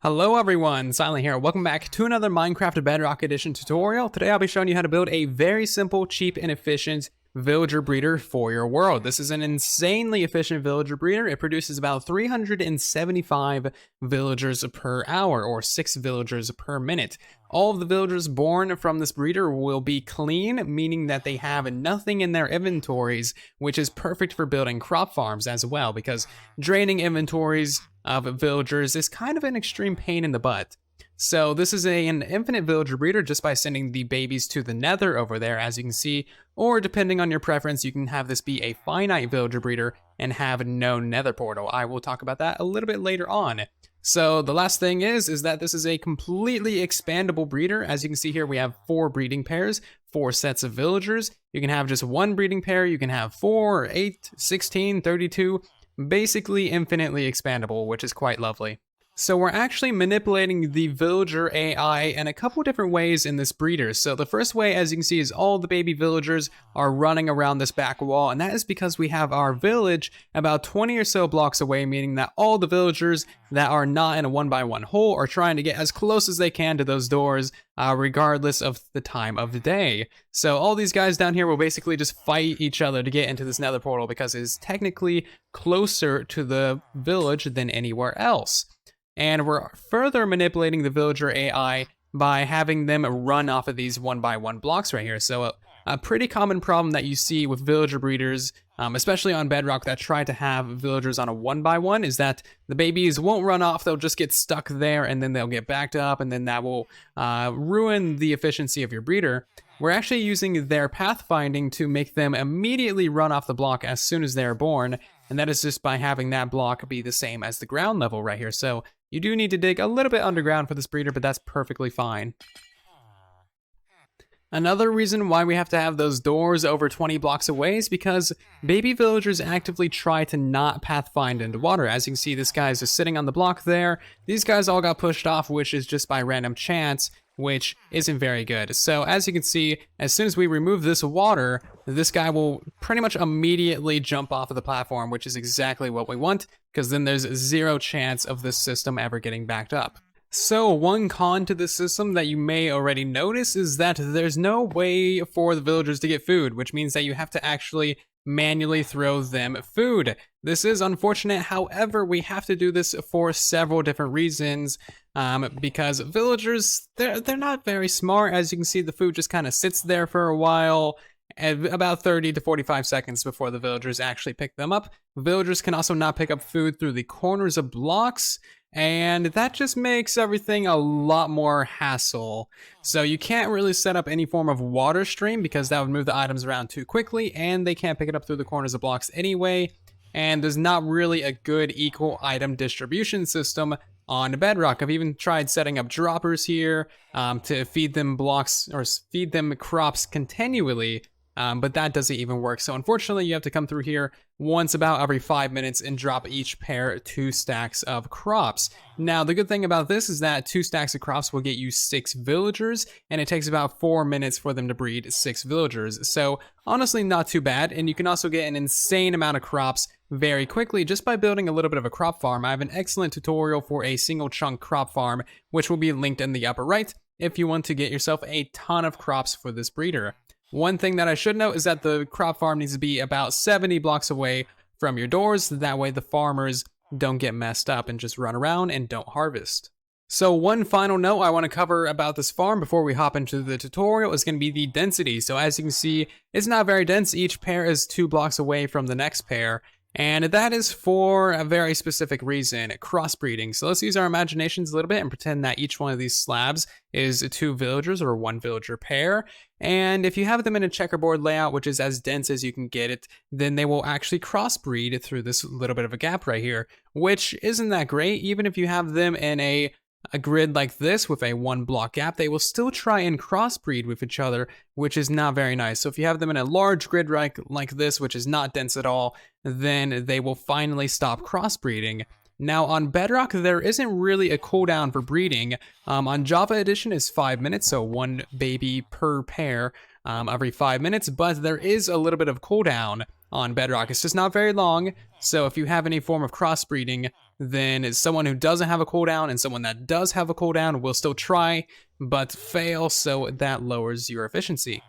Hello everyone, Silent here. Welcome back to another Minecraft Bedrock Edition tutorial. Today I'll be showing you how to build a very simple, cheap, and efficient villager breeder for your world. This is an insanely efficient villager breeder. It produces about 375 villagers per hour, or 6 villagers per minute. All of the villagers born from this breeder will be clean, meaning that they have nothing in their inventories, which is perfect for building crop farms as well, because draining inventories of villagers is kind of an extreme pain in the butt. So this is an infinite villager breeder just by sending the babies to the Nether over there, as you can see, or depending on your preference, you can have this be a finite villager breeder and have no Nether portal. I will talk about that a little bit later on. So the last thing is that this is a completely expandable breeder. As you can see here, we have 4 breeding pairs, 4 sets of villagers. You can have just 1 breeding pair, you can have 4, 8, 16, 32, basically infinitely expandable, which is quite lovely. So we're actually manipulating the villager AI in a couple different ways in this breeder. So the first way, as you can see, is all the baby villagers are running around this back wall, and that is because we have our village about 20 or so blocks away, meaning that all the villagers that are not in a 1x1 hole are trying to get as close as they can to those doors, regardless of the time of the day. So all these guys down here will basically just fight each other to get into this Nether portal because it is technically closer to the village than anywhere else. And we're further manipulating the villager AI by having them run off of these 1x1 blocks right here. So a pretty common problem that you see with villager breeders, especially on Bedrock, that try to have villagers on a 1x1 is that the babies won't run off, they'll just get stuck there and then they'll get backed up, and then that will ruin the efficiency of your breeder. We're actually using their pathfinding to make them immediately run off the block as soon as they're born, and that is just by having that block be the same as the ground level right here. So you do need to dig a little bit underground for this breeder, but that's perfectly fine. Another reason why we have to have those doors over 20 blocks away is because baby villagers actively try to not pathfind into water. As you can see, this guy is just sitting on the block there. These guys all got pushed off, which is just by random chance, which isn't very good. So as you can see, as soon as we remove this water, this guy will pretty much immediately jump off of the platform, which is exactly what we want, because then there's 0 chance of this system ever getting backed up. So one con to this system that you may already notice is that there's no way for the villagers to get food, which means that you have to actually manually throw them food. This is unfortunate, however, we have to do this for several different reasons, because villagers, they're not very smart. As you can see, the food just kind of sits there for a while, at about 30 to 45 seconds before the villagers actually pick them up. Villagers can also not pick up food through the corners of blocks, and that just makes everything a lot more hassle. So you can't really set up any form of water stream because that would move the items around too quickly, and they can't pick it up through the corners of blocks anyway. And there's not really a good equal item distribution system on Bedrock. I've even tried setting up droppers here to feed them blocks or feed them crops continually, but that doesn't even work. So unfortunately, you have to come through here once about every 5 minutes and drop each pair 2 stacks of crops. Now, the good thing about this is that 2 stacks of crops will get you 6 villagers, and it takes about 4 minutes for them to breed 6 villagers. So honestly, not too bad. And you can also get an insane amount of crops very quickly just by building a little bit of a crop farm. I have an excellent tutorial for a single chunk crop farm, which will be linked in the upper right if you want to get yourself a ton of crops for this breeder. One thing that I should note is that the crop farm needs to be about 70 blocks away from your doors. That way the farmers don't get messed up and just run around and don't harvest. So one final note I want to cover about this farm before we hop into the tutorial is going to be the density. So as you can see, it's not very dense. Each pair is 2 blocks away from the next pair. And that is for a very specific reason, crossbreeding. So let's use our imaginations a little bit and pretend that each one of these slabs is 2 villagers or 1 villager pair. And if you have them in a checkerboard layout, which is as dense as you can get it, then they will actually crossbreed through this little bit of a gap right here, which isn't that great. Even if you have them in a grid like this with a 1 block gap, they will still try and crossbreed with each other, which is not very nice. So if you have them in a large grid like this, which is not dense at all, then they will finally stop crossbreeding. Now on Bedrock, there isn't really a cooldown for breeding. On Java Edition is 5 minutes, so 1 baby per pair every 5 minutes, but there is a little bit of cooldown on Bedrock. It's just not very long, so if you have any form of crossbreeding, then someone who doesn't have a cooldown and someone that does have a cooldown will still try, but fail, so that lowers your efficiency.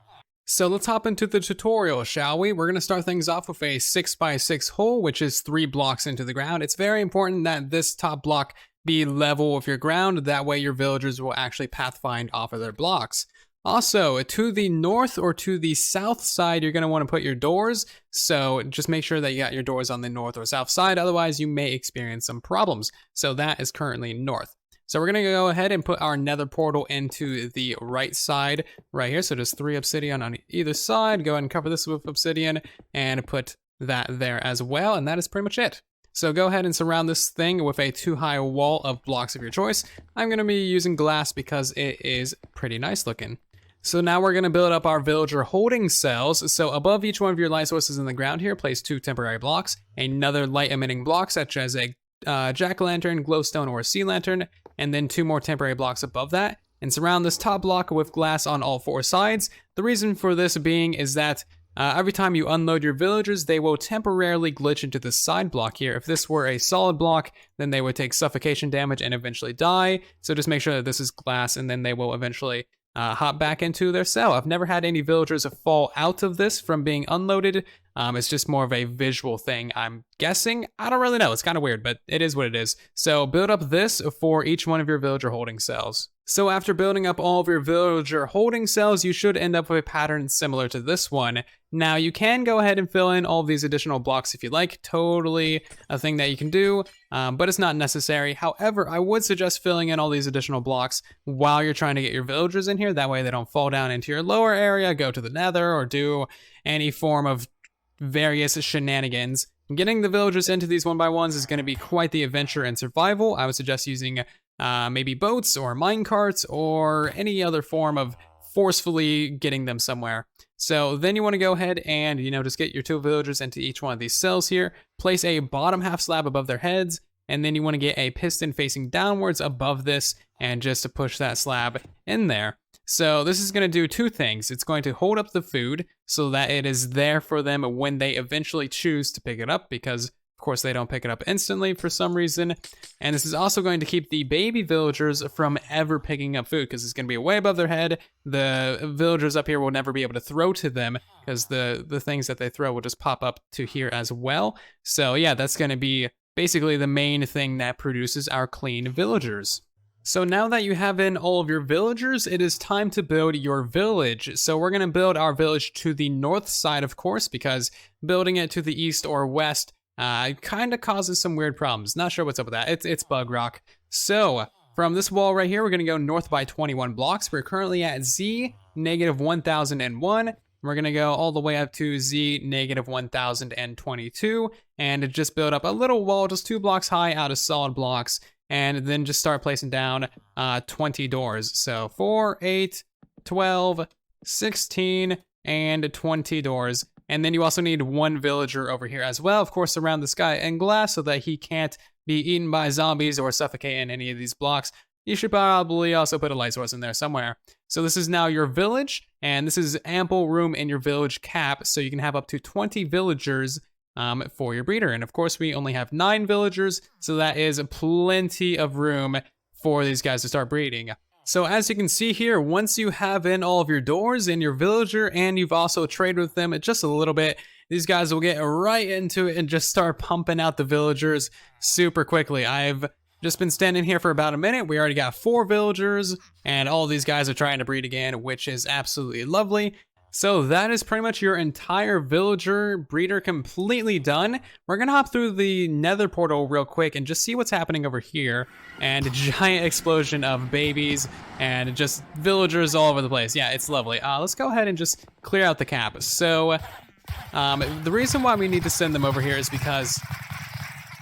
So let's hop into the tutorial, shall we? We're going to start things off with a 6x6 hole, which is 3 blocks into the ground. It's very important that this top block be level with your ground, that way your villagers will actually pathfind off of their blocks. Also, to the north or to the south side, you're going to want to put your doors, so just make sure that you got your doors on the north or south side, otherwise you may experience some problems. So that is currently north. So we're going to go ahead and put our nether portal into the right side right here. So just 3 obsidian on either side. Go ahead and cover this with obsidian and put that there as well. And that is pretty much it. So go ahead and surround this thing with a 2-high wall of blocks of your choice. I'm going to be using glass because it is pretty nice looking. So now we're going to build up our villager holding cells. So above each one of your light sources in the ground here, place 2 temporary blocks, another light emitting block such as a jack-o'-lantern, glowstone, or a sea lantern, and then 2 more temporary blocks above that, and surround this top block with glass on all 4 sides. The reason for this being is that every time you unload your villagers, they will temporarily glitch into the side block here. If this were a solid block, then they would take suffocation damage and eventually die. So just make sure that this is glass, and then they will eventually hop back into their cell. I've never had any villagers fall out of this from being unloaded. It's just more of a visual thing, I'm guessing. I don't really know. It's kind of weird, but it is what it is. So build up this for each one of your villager holding cells. So after building up all of your villager holding cells, you should end up with a pattern similar to this one. Now you can go ahead and fill in all of these additional blocks if you like, totally a thing that you can do, but it's not necessary. However, I would suggest filling in all these additional blocks while you're trying to get your villagers in here. That way they don't fall down into your lower area, go to the nether, or do any form of various shenanigans. Getting the villagers into these 1x1s is going to be quite the adventure and survival. I would suggest using maybe boats or minecarts or any other form of forcefully getting them somewhere. So then you want to go ahead and, just get your 2 villagers into each one of these cells here. Place a bottom half slab above their heads, and then you want to get a piston facing downwards above this and just to push that slab in there. So this is going to do 2 things. It's going to hold up the food so that it is there for them when they eventually choose to pick it up, because of course they don't pick it up instantly for some reason. And this is also going to keep the baby villagers from ever picking up food because it's going to be way above their head. The villagers up here will never be able to throw to them because the things that they throw will just pop up to here as well. So yeah, that's going to be basically the main thing that produces our clean villagers. So now that you have in all of your villagers, it is time to build your village. So we're going to build our village to the north side, of course, because building it to the east or west kind of causes some weird problems. Not sure what's up with that. It's bug rock. So from this wall right here, we're going to go north by 21 blocks. We're currently at Z negative 1001. We're going to go all the way up to Z negative 1022 and just build up a little wall just 2 blocks high out of solid blocks. And then just start placing down 20 doors. So 4, 8, 12, 16, and 20 doors. And then you also need 1 villager over here as well, of course, around this guy in glass so that he can't be eaten by zombies or suffocate in any of these blocks. You should probably also put a light source in there somewhere. So this is now your village, and this is ample room in your village cap, so you can have up to 20 villagers for your breeder. And of course, we only have 9 villagers, so that is plenty of room for these guys to start breeding. So as you can see here, once you have in all of your doors and your villager, and you've also traded with them just a little bit, these guys will get right into it and just start pumping out the villagers super quickly. I've just been standing here for about a minute. We already got 4 villagers, and all these guys are trying to breed again, which is absolutely lovely. So that is pretty much your entire villager breeder completely done. We're gonna hop through the nether portal real quick and just see what's happening over here. And a giant explosion of babies and just villagers all over the place. Yeah, it's lovely. Let's go ahead and just clear out the cap. So the reason why we need to send them over here is because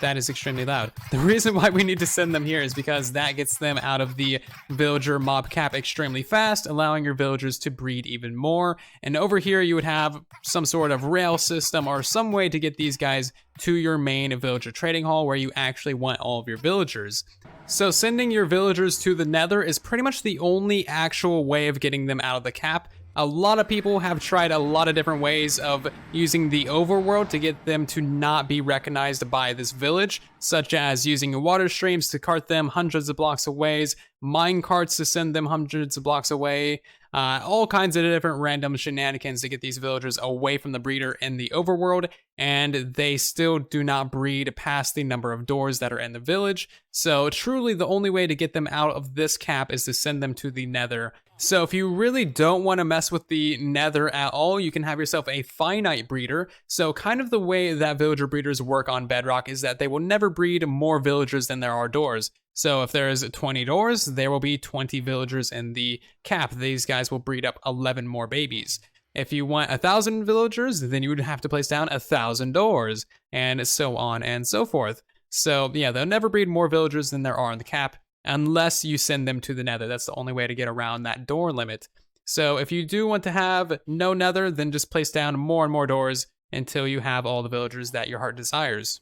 that is extremely loud. The reason why we need to send them here is because that gets them out of the villager mob cap extremely fast, allowing your villagers to breed even more. And over here you would have some sort of rail system or some way to get these guys to your main villager trading hall where you actually want all of your villagers. So sending your villagers to the nether is pretty much the only actual way of getting them out of the cap. A lot of people have tried a lot of different ways of using the overworld to get them to not be recognized by this village, such as using water streams to cart them hundreds of blocks away, mine carts to send them hundreds of blocks away, all kinds of different random shenanigans to get these villagers away from the breeder in the overworld, and they still do not breed past the number of doors that are in the village. So truly the only way to get them out of this cap is to send them to the Nether. So if you really don't want to mess with the Nether at all, you can have yourself a finite breeder. So kind of the way that villager breeders work on Bedrock is that they will never breed more villagers than there are doors. So if there's 20 doors, there will be 20 villagers in the cap. These guys will breed up 11 more babies. If you want 1,000 villagers, then you would have to place down 1,000 doors, and so on and so forth. So yeah, they'll never breed more villagers than there are in the cap, unless you send them to the Nether. That's the only way to get around that door limit. So if you do want to have no Nether, then just place down more and more doors until you have all the villagers that your heart desires.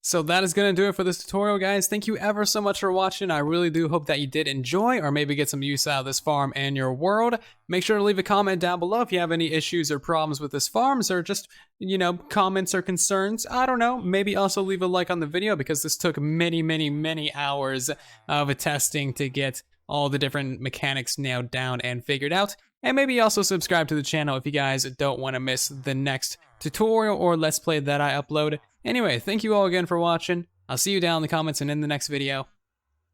So that is going to do it for this tutorial, guys. Thank you ever so much for watching. I really do hope that you did enjoy or maybe get some use out of this farm and your world. Make sure to leave a comment down below if you have any issues or problems with this farms, or just, comments or concerns. I don't know. Maybe also leave a like on the video, because this took many hours of testing to get all the different mechanics nailed down and figured out. And maybe also subscribe to the channel if you guys don't want to miss the next tutorial or let's play that I upload. Anyway, thank you all again for watching. I'll see you down in the comments and in the next video.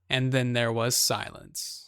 And then there was silence.